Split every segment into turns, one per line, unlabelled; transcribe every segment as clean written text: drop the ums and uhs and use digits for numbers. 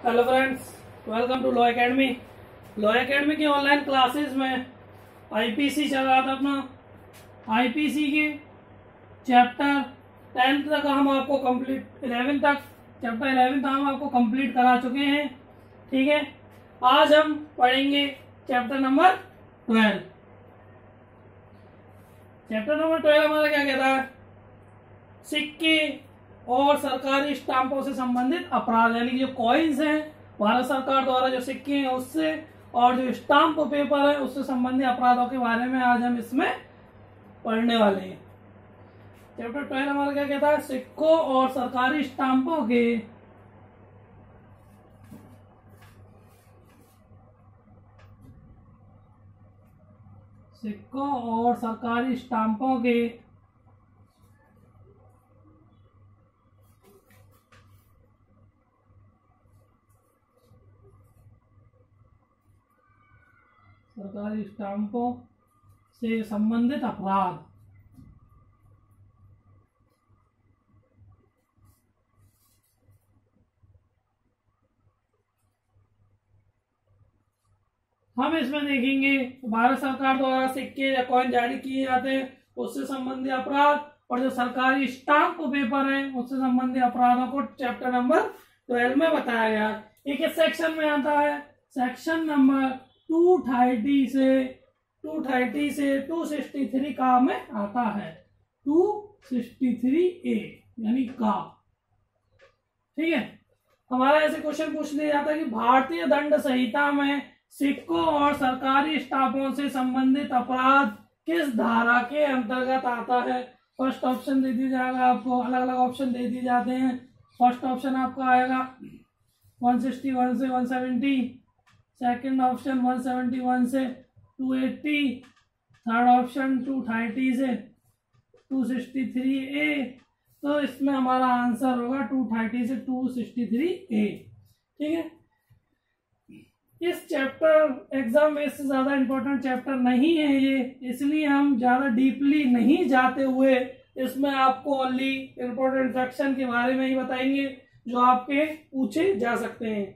Hello friends, welcome to law academy. लॉ एकेडमी की ऑनलाइन क्लासेस में आईपीसी चल रहा था अपना। आईपीसी के चैप्टर 10 तक हम आपको कंप्लीट 11 तक चैप्टर 11 तक हम आपको कंप्लीट करा चुके हैं। ठीक है, आज हम पढ़ेंगे चैप्टर नंबर 12। चैप्टर नंबर 12 हमारा क्या कहता है? सिक्के और सरकारी स्टाम्पों से संबंधित अपराध, यानी जो कॉइन्स हैं भारत सरकार द्वारा जो सिक्के हैं उससे, और जो स्टाम्प पेपर है उससे संबंधित अपराधों के बारे में आज हम इसमें पढ़ने वाले हैं। चैप्टर 12 हमारा क्या कहता है? सिक्कों और सरकारी स्टाम्पों के सरकारी स्टाम्पों से संबंधित अपराध। हम इसमें देखेंगे भारत सरकार द्वारा सिक्के या कॉइन जारी किए जाते हैं उससे संबंधित अपराध, और जो सरकारी स्टाम्प पेपर है उससे संबंधित अपराधों को चैप्टर नंबर 12 में बताया गया। ये किस सेक्शन में आता है? सेक्शन नंबर 230 से 263 का में आता है। 263A यानी का। ठीक है, हमारा ऐसे क्वेश्चन पूछ लिया जाता है कि भारतीय दंड संहिता में सिक्कों और सरकारी स्टाम्पों से संबंधित अपराध किस धारा के अंतर्गत आता है? फर्स्ट ऑप्शन दे दिया जाएगा आपको, अलग अलग ऑप्शन दे दिए जाते हैं। फर्स्ट ऑप्शन आपका आएगा 161 से 170, सेकंड ऑप्शन 171 से 280, थर्ड ऑप्शन 230 से 263A। तो इसमें हमारा आंसर होगा 230 से 263A। ठीक है, इस चैप्टर एग्जाम में से ज्यादा इंपॉर्टेंट चैप्टर नहीं है ये, इसलिए हम ज्यादा डीपली नहीं जाते हुए इसमें आपको ओनली इंपॉर्टेंट सेक्शन के बारे में ही बताएंगे जो आपके पूछे जा सकते हैं।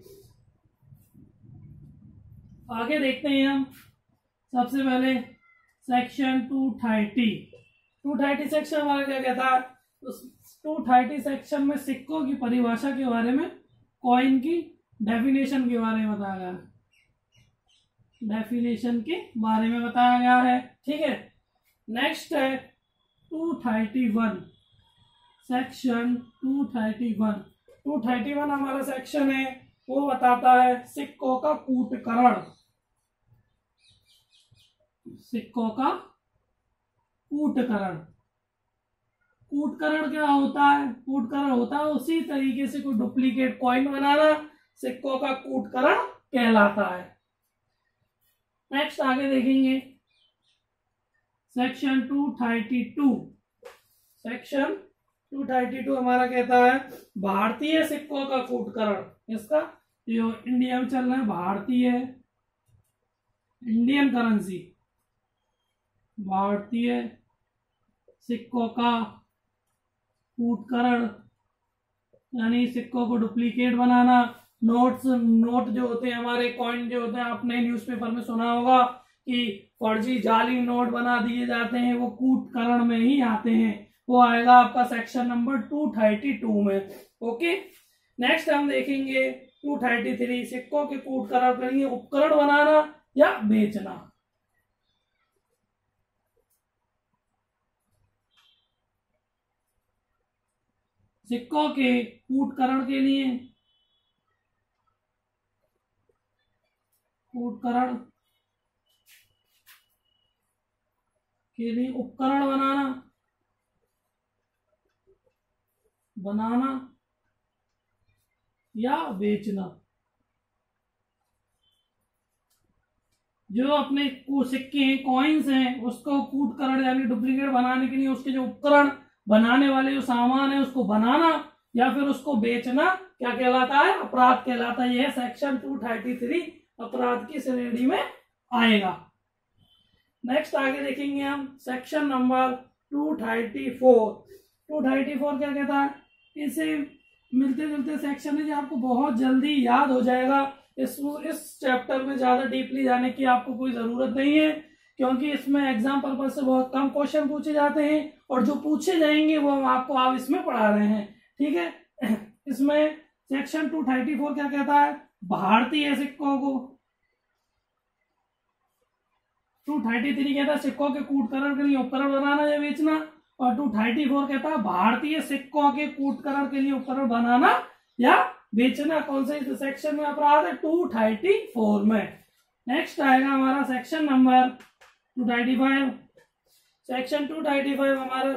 आगे देखते हैं हम। सबसे पहले सेक्शन 230 सेक्शन हमारा क्या कहता है? उस 230 सेक्शन में सिक्कों की परिभाषा के बारे में, कॉइन की डेफिनेशन के बारे में बताया गया है। ठीक है, नेक्स्ट है 231 सेक्शन 231 हमारा सेक्शन है, वो बताता है सिक्कों का कूटकरण। कूटकरण क्या होता है? कूटकरण होता है उसी तरीके से कोई डुप्लीकेट कॉइन बनाना, सिक्कों का कूटकरण कहलाता है। नेक्स्ट आगे देखेंगे सेक्शन 232 हमारा कहता है भारतीय सिक्कों का कूटकरण। इसका जो इंडिया में चल रहा है भारतीय इंडियन करेंसी, भारतीय सिक्कों का कूटकरण यानी सिक्कों को डुप्लीकेट बनाना। नोट जो होते हैं हमारे, कॉइन जो होते हैं, आपने न्यूज़पेपर में सुना होगा कि फर्जी जाली नोट बना दिए जाते हैं, वो कूटकरण में ही आते हैं। वो आएगा आपका सेक्शन नंबर 232 में। ओके, नेक्स्ट हम देखेंगे 233 सिक्कों के कूटकरण के लिए उपकरण बनाना या बेचना। सिक्कों के कूटकरण के लिए उपकरण बनाना या बेचना। जो अपने सिक्के हैं, कॉइन्स हैं, उसको कूटकरण यानी डुप्लीकेट बनाने के लिए उसके जो उपकरण, बनाने वाले जो सामान है उसको बनाना या फिर उसको बेचना क्या कहलाता है? अपराध कहलाता है। यह सेक्शन 233 अपराध की श्रेणी में आएगा। नेक्स्ट आगे देखेंगे हम सेक्शन नंबर 234 क्या कहता है? इसे मिलते जुलते सेक्शन है जो आपको बहुत जल्दी याद हो जाएगा। इस चैप्टर में ज्यादा डीपली जाने की आपको कोई जरूरत नहीं है, क्योंकि इसमें एग्जाम पर्पज से बहुत कम क्वेश्चन पूछे जाते हैं और जो पूछे जाएंगे वो हम आपको आप इसमें पढ़ा रहे हैं। ठीक है, इसमें सेक्शन 234 क्या कहता है, भारतीय सिक्कों को। 233 कहता है सिक्कों के कूटकरण के लिए उपकरण बनाना या बेचना, और 234 कहता है भारतीय सिक्कों के कूटकरण के लिए उपकरण बनाना या बेचना। कौन से सेक्शन में अपराध है, 234 में। नेक्स्ट आएगा हमारा सेक्शन नंबर 235। सेक्शन 235 हमारा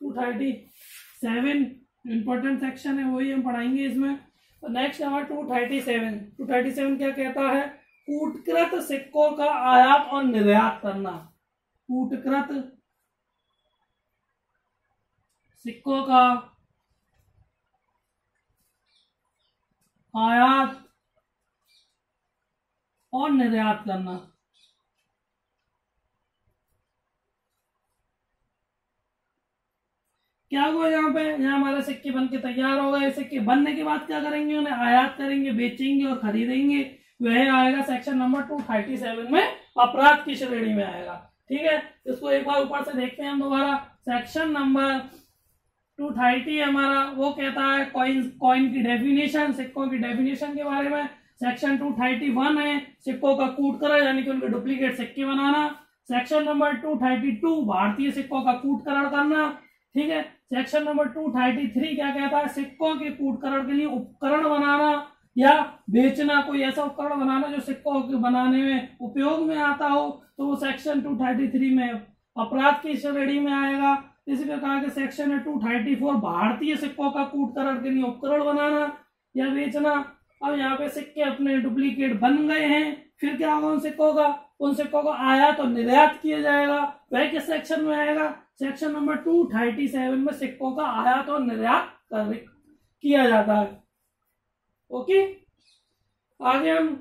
237 इंपॉर्टेंट सेक्शन है, वही हम पढ़ाएंगे इसमें। तो नेक्स्ट हमारा 237। 237 क्या कहता है, कूटकृत सिक्कों का आयात और निर्यात करना। कूटकृत सिक्कों का आयात और निर्यात करना। क्या हुआ यहाँ पे, यहाँ हमारे सिक्के बन के तैयार हो गए। सिक्के बनने के बाद क्या करेंगे, उन्हें आयात करेंगे, बेचेंगे और खरीदेंगे। वह आएगा सेक्शन नंबर 237 में, अपराध की श्रेणी में आएगा। ठीक है, इसको एक बार ऊपर से देखते हैं हम दोबारा। सेक्शन नंबर 230 हमारा वो कहता है कॉइन की डेफिनेशन, सिक्कों की डेफिनेशन के बारे में। सेक्शन 231 है सिक्कों का कूटकरण यानी कि उनके डुप्लीकेट सिक्के बनाना। सेक्शन नंबर 232 भारतीय सिक्कों का कूटकरण करना। ठीक है, सेक्शन नंबर 233 क्या कहता है, सिक्कों के कूटकरण के लिए उपकरण बनाना या बेचना। कोई ऐसा उपकरण बनाना जो सिक्कों के बनाने में उपयोग में आता हो, तो वो सेक्शन 233 में अपराध की श्रेणी में आएगा। इसी प्रकार के सेक्शन है 234 भारतीय सिक्कों का कूटकरण के लिए उपकरण बनाना या बेचना। अब यहाँ पे सिक्के अपने डुप्लीकेट बन गए हैं, फिर क्या होगा उन सिक्कों का, उन सिक्कों को आयात और निर्यात किया जाएगा। वह किस सेक्शन में आएगा, सेक्शन नंबर 237 में सिक्कों का आयात और निर्यात किया जाता है। ओके, आगे हम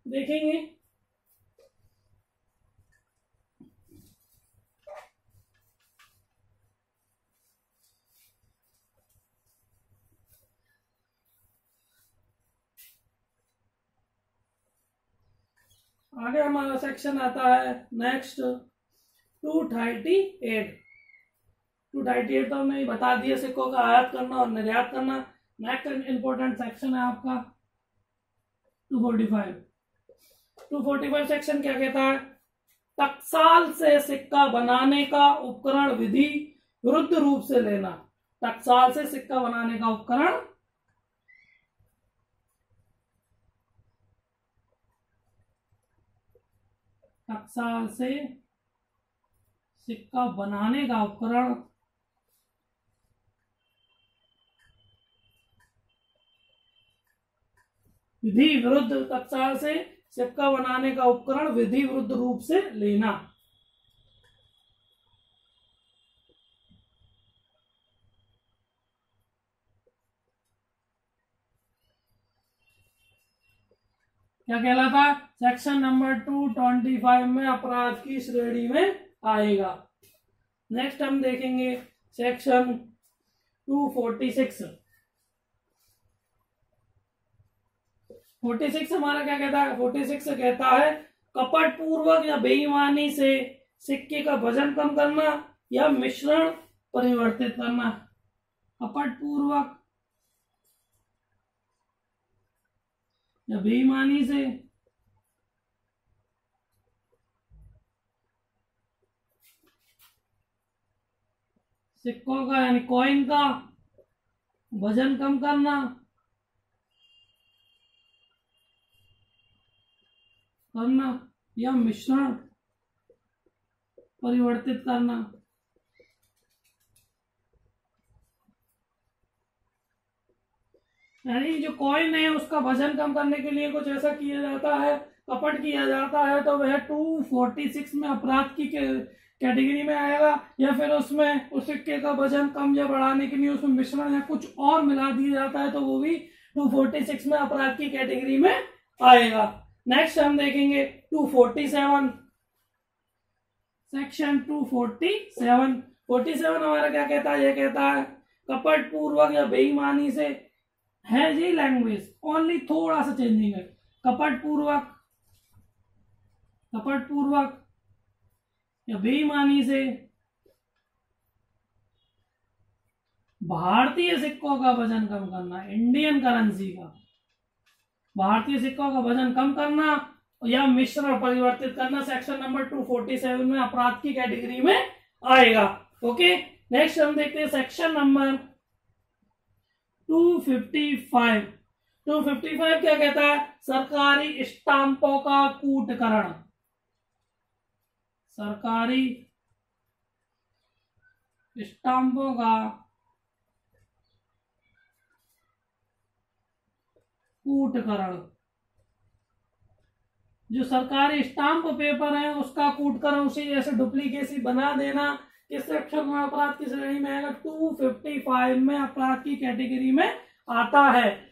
देखेंगे आगे हमारा सेक्शन आता है नेक्स्ट 238। 238 तो हमने बता दिया, सिक्कों का आयात करना और निर्यात करना। नेक्स्ट इंपॉर्टेंट सेक्शन है आपका 245। 245 सेक्शन क्या कहता है, टकसाल से सिक्का बनाने का उपकरण विधि विरुद्ध रूप से लेना। टकसाल से सिक्का बनाने का उपकरण टकसाल से सिक्का बनाने का उपकरण विधि विरुद्ध, टकसाल से सिक्का बनाने का उपकरण विधि विरुद्ध रूप से लेना। क्या कहलाता है, सेक्शन नंबर 225 में अपराध की श्रेणी में आएगा। नेक्स्ट हम देखेंगे सेक्शन 246। 46 हमारा क्या कहता है, 46 कहता है कपट पूर्वक या बेईमानी से सिक्के का वजन कम करना या मिश्रण परिवर्तित करना। कपट पूर्वक या बेईमानी से सिक्कों का यानी कॉइन का वजन कम करना या मिश्रण परिवर्तित करना। यानी जो कॉइन है उसका वजन कम करने के लिए कुछ ऐसा किया जाता है, कपट किया जाता है, तो वह 246 में अपराध की कैटेगरी में आएगा। या फिर उसमें उस सिक्के का वजन कम या बढ़ाने के लिए उसमें मिश्रण या कुछ और मिला दिया जाता है, तो वो भी 246 में अपराध की कैटेगरी में आएगा। नेक्स्ट हम देखेंगे 247। सेक्शन 247 47 हमारा क्या कहता है, यह कहता है कपट पूर्वक या बेईमानी से है जी लैंग्वेज, ओनली थोड़ा सा चेंजिंग है। कपटपूर्वक, कपटपूर्वक या बेईमानी से भारतीय सिक्कों का वजन कम करना, इंडियन करेंसी का भारतीय सिक्कों का वजन कम करना या मिश्रण परिवर्तित करना सेक्शन नंबर 247 में अपराध की कैटेगरी में आएगा। ओके, नेक्स्ट हम देखते हैं सेक्शन नंबर 255। 255 क्या कहता है? सरकारी स्टाम्पों का कूटकरण, सरकारी स्टाम्पों का कूटकरण। जो सरकारी स्टाम्प पेपर है उसका कूटकरण, उसी जैसे डुप्लीकेसी बना देना किस सेक्शन में अपराध की श्रेणी में आएगा? 255 में अपराध की कैटेगरी में आता है।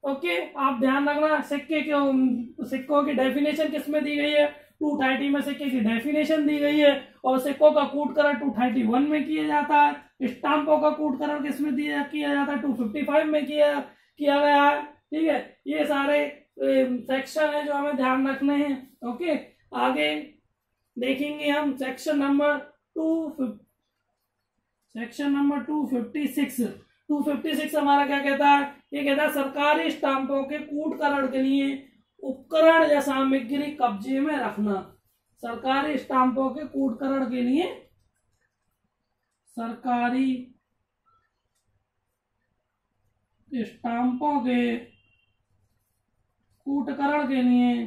ओके, आप ध्यान रखना, सिक्कों की डेफिनेशन किस में दी गई है? 230 में सिक्के की डेफिनेशन दी गई है और सिक्कों का कूटकरण 231 में किया जाता है। स्टाम्पों का कूटकरण किस में किया जाता है? 255 में किया गया है। ठीक है, ये सारे सेक्शन है जो हमें ध्यान रखने हैं। ओके, आगे देखेंगे हम सेक्शन नंबर 256। 256 हमारा क्या कहता है? ये कहता है सरकारी स्टाम्पों के कूटकरण के लिए उपकरण या सामग्री कब्जे में रखना। सरकारी स्टाम्पों के कूटकरण के लिए सरकारी स्टाम्पों के कूटकरण के लिए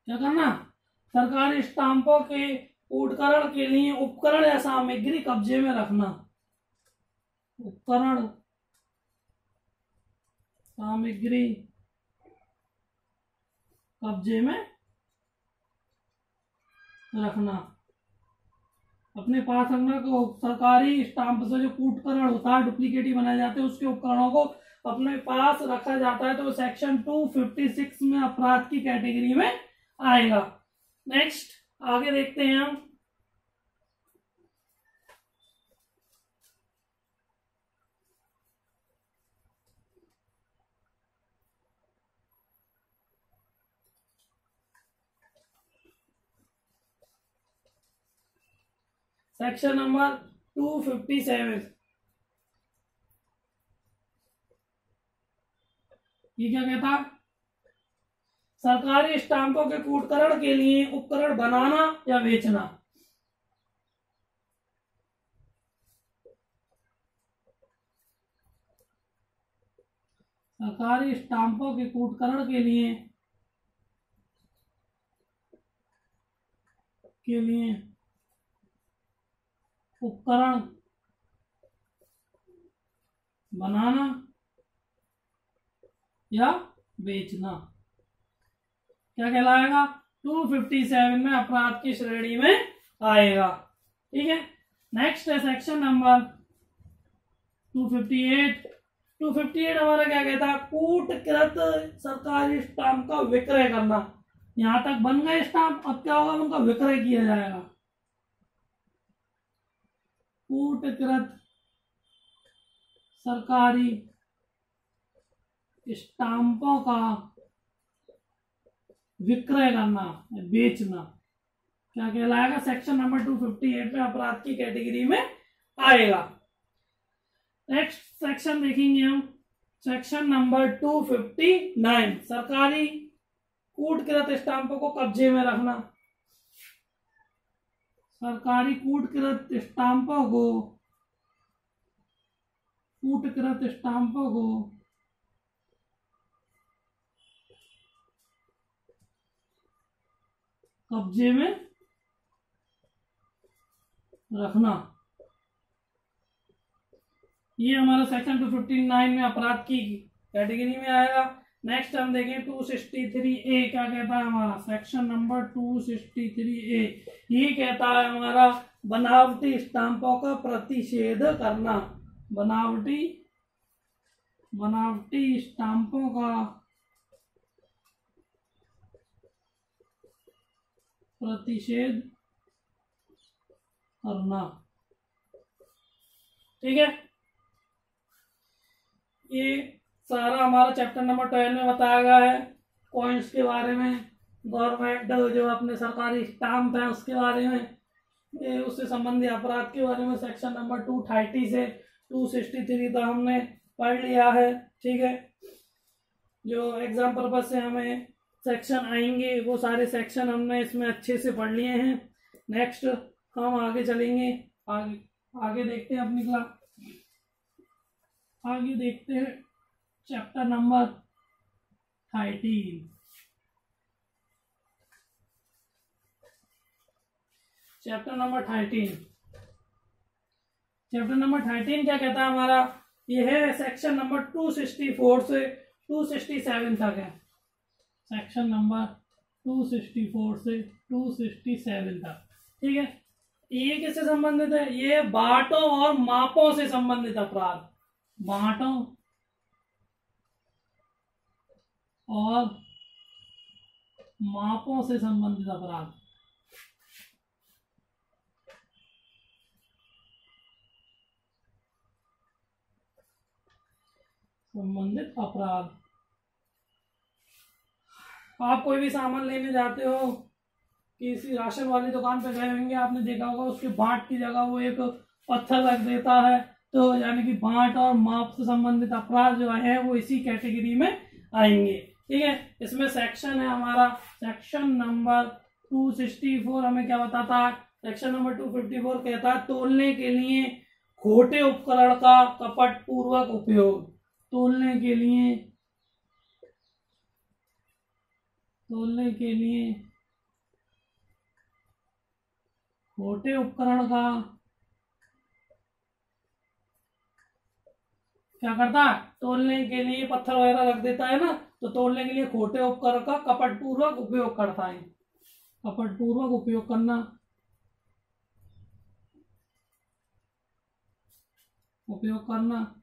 क्या करना? सरकारी स्टाम्पों के कूटकरण के लिए उपकरण या सामग्री कब्जे में रखना। उपकरण, सामग्री कब्जे में रखना, अपने पास रखना। को सरकारी स्टाम्प से जो कूटकरण होता है, डुप्लीकेट ही बनाए जाते हैं, उसके उपकरणों को अपने पास रखा जाता है तो सेक्शन 256 में अपराध की कैटेगरी में आएगा। नेक्स्ट आगे देखते हैं हम सेक्शन नंबर 257। ये क्या कहता? सरकारी स्टाम्पों के कूटकरण के लिए उपकरण बनाना या बेचना। सरकारी स्टाम्पों के कूटकरण के लिए उपकरण बनाना या बेचना क्या कहलाएगा? 257 में अपराध की श्रेणी में आएगा। ठीक है, नेक्स्ट है सेक्शन नंबर 258। 258 हमारा क्या कहता है? कूटकृत सरकारी स्टाम्प का विक्रय करना। यहां तक बन गए स्टाम्प, अब क्या होगा? उनका विक्रय किया जाएगा। कूटकृत सरकारी स्टाम्पों का विक्रय करना, बेचना क्या कहलाएगा? सेक्शन नंबर 258 में अपराध की कैटेगरी में आएगा। नेक्स्ट सेक्शन देखेंगे हम, सेक्शन नंबर 259। सरकारी कूटकृत स्टाम्पों को कब्जे में रखना। सरकारी कूटकृत स्टाम्पों को कब्जे में रखना। ये हमारा सेक्शन 259 में अपराध की कैटेगरी में आएगा। नेक्स्ट हम देखें 263A क्या कहता है? हमारा सेक्शन नंबर 263A ये कहता है हमारा बनावटी स्टाम्पों का प्रतिषेध करना। बनावटी स्टाम्पों का प्रतिषेध करना। ठीक है, ये सारा हमारा चैप्टर नंबर 12 में बताया गया है। पॉइंट्स के बारे में, गवर्नमेंट जो अपने सरकारी स्टाम्प है उसके बारे में, ये उससे संबंधित अपराध के बारे में सेक्शन नंबर 230 से 263 तक हमने पढ़ लिया है। ठीक है, जो एग्जाम पर्पज से हमें सेक्शन आएंगे वो सारे सेक्शन हमने इसमें अच्छे से पढ़ लिए हैं। नेक्स्ट हम आगे चलेंगे, आगे देखते हैं अपनी क्लास, आगे देखते हैं चैप्टर नंबर 13। चैप्टर नंबर 13 क्या कहता है हमारा, ये है सेक्शन नंबर 264 से 267 तक है। सेक्शन नंबर 264 से 267 तक। ठीक है, ये किससे संबंधित है, ये बांटों और मापों से संबंधित अपराध, बांटों और मापों से संबंधित अपराध। आप कोई भी सामान लेने जाते हो, किसी राशन वाली दुकान पे गए होंगे, आपने देखा होगा उसके बांट की जगह वो एक पत्थर रख देता है, तो यानी कि बांट और माप से संबंधित अपराध जो है वो इसी कैटेगरी में आएंगे। ठीक है, इसमें सेक्शन है हमारा सेक्शन नंबर 264, हमें क्या बताता है, सेक्शन नंबर 254 कहता है तोलने के लिए खोटे उपकरण का कपटपूर्वक उपयोग। तोलने के लिए खोटे उपकरण का क्या करता है, तोलने के लिए पत्थर वगैरह रख देता है ना, तो तोलने के लिए खोटे उपकरण का कपटपूर्वक उपयोग करता है। कपटपूर्वक उपयोग करना,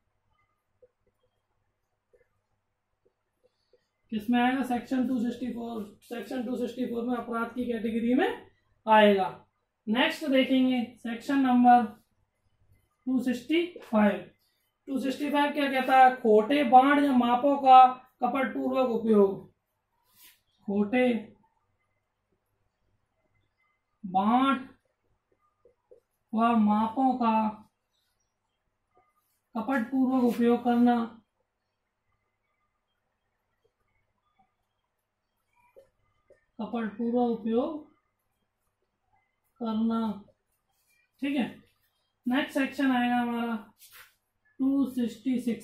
किसमें आएगा, सेक्शन 264। सेक्शन 264 में अपराध की कैटेगरी में आएगा। नेक्स्ट देखेंगे सेक्शन नंबर 265 क्या कहता है, खोटे बांट या मापों का कपटपूर्वक उपयोग। खोटे बांट व मापों का कपटपूर्वक उपयोग करना। ठीक है, नेक्स्ट सेक्शन आएगा हमारा 266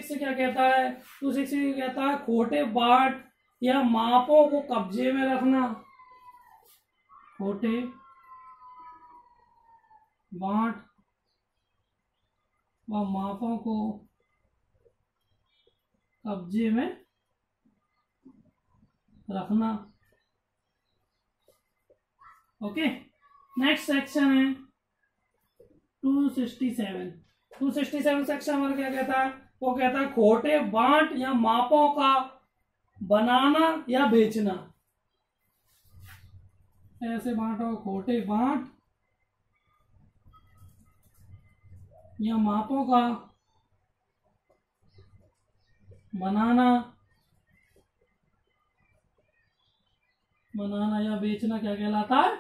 से क्या कहता है, 266 कहता है खोटे बांट या मापों को कब्जे में रखना। खोटे बांट व मापों को कब्जे में रखना। ओके, नेक्स्ट सेक्शन है 267 सेक्शन हमारा क्या कहता है, वो कहता है खोटे बांट या मापों का बनाना या बेचना। ऐसे बांटो, खोटे बांट या मापों का बनाना या बेचना क्या कहलाता है,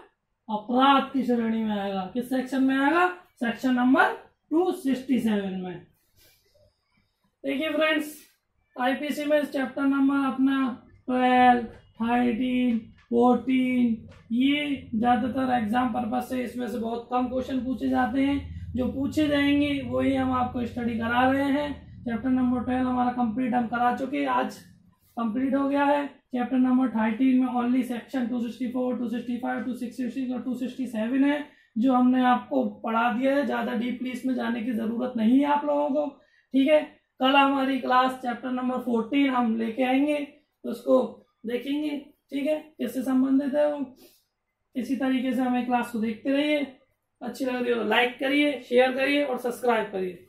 अपराध की श्रेणी में आएगा। किस सेक्शन में आएगा, सेक्शन नंबर 267 में। देखिए फ्रेंड्स, आईपीसी में चैप्टर नंबर अपना 12, 13, 14 ये ज्यादातर एग्जाम पर्पज से इसमें से बहुत कम क्वेश्चन पूछे जाते हैं, जो पूछे जाएंगे वही हम आपको स्टडी करा रहे हैं। चैप्टर नंबर 12 हमारा कंप्लीट हम करा चुके हैं, आज कंप्लीट हो गया है। चैप्टर नंबर 13 में ओनली सेक्शन 264, 265, 266 और 267 है जो हमने आपको पढ़ा दिया है। ज्यादा डीपली इसमें जाने की जरूरत नहीं है आप लोगों को। ठीक है, कल हमारी क्लास चैप्टर नंबर 14 हम लेके आएंगे, तो उसको देखेंगे। ठीक है, किससे संबंधित है वो। इसी तरीके से हमें क्लास को देखते रहिए। अच्छी लग रही हो लाइक करिए, शेयर करिए और सब्सक्राइब करिए।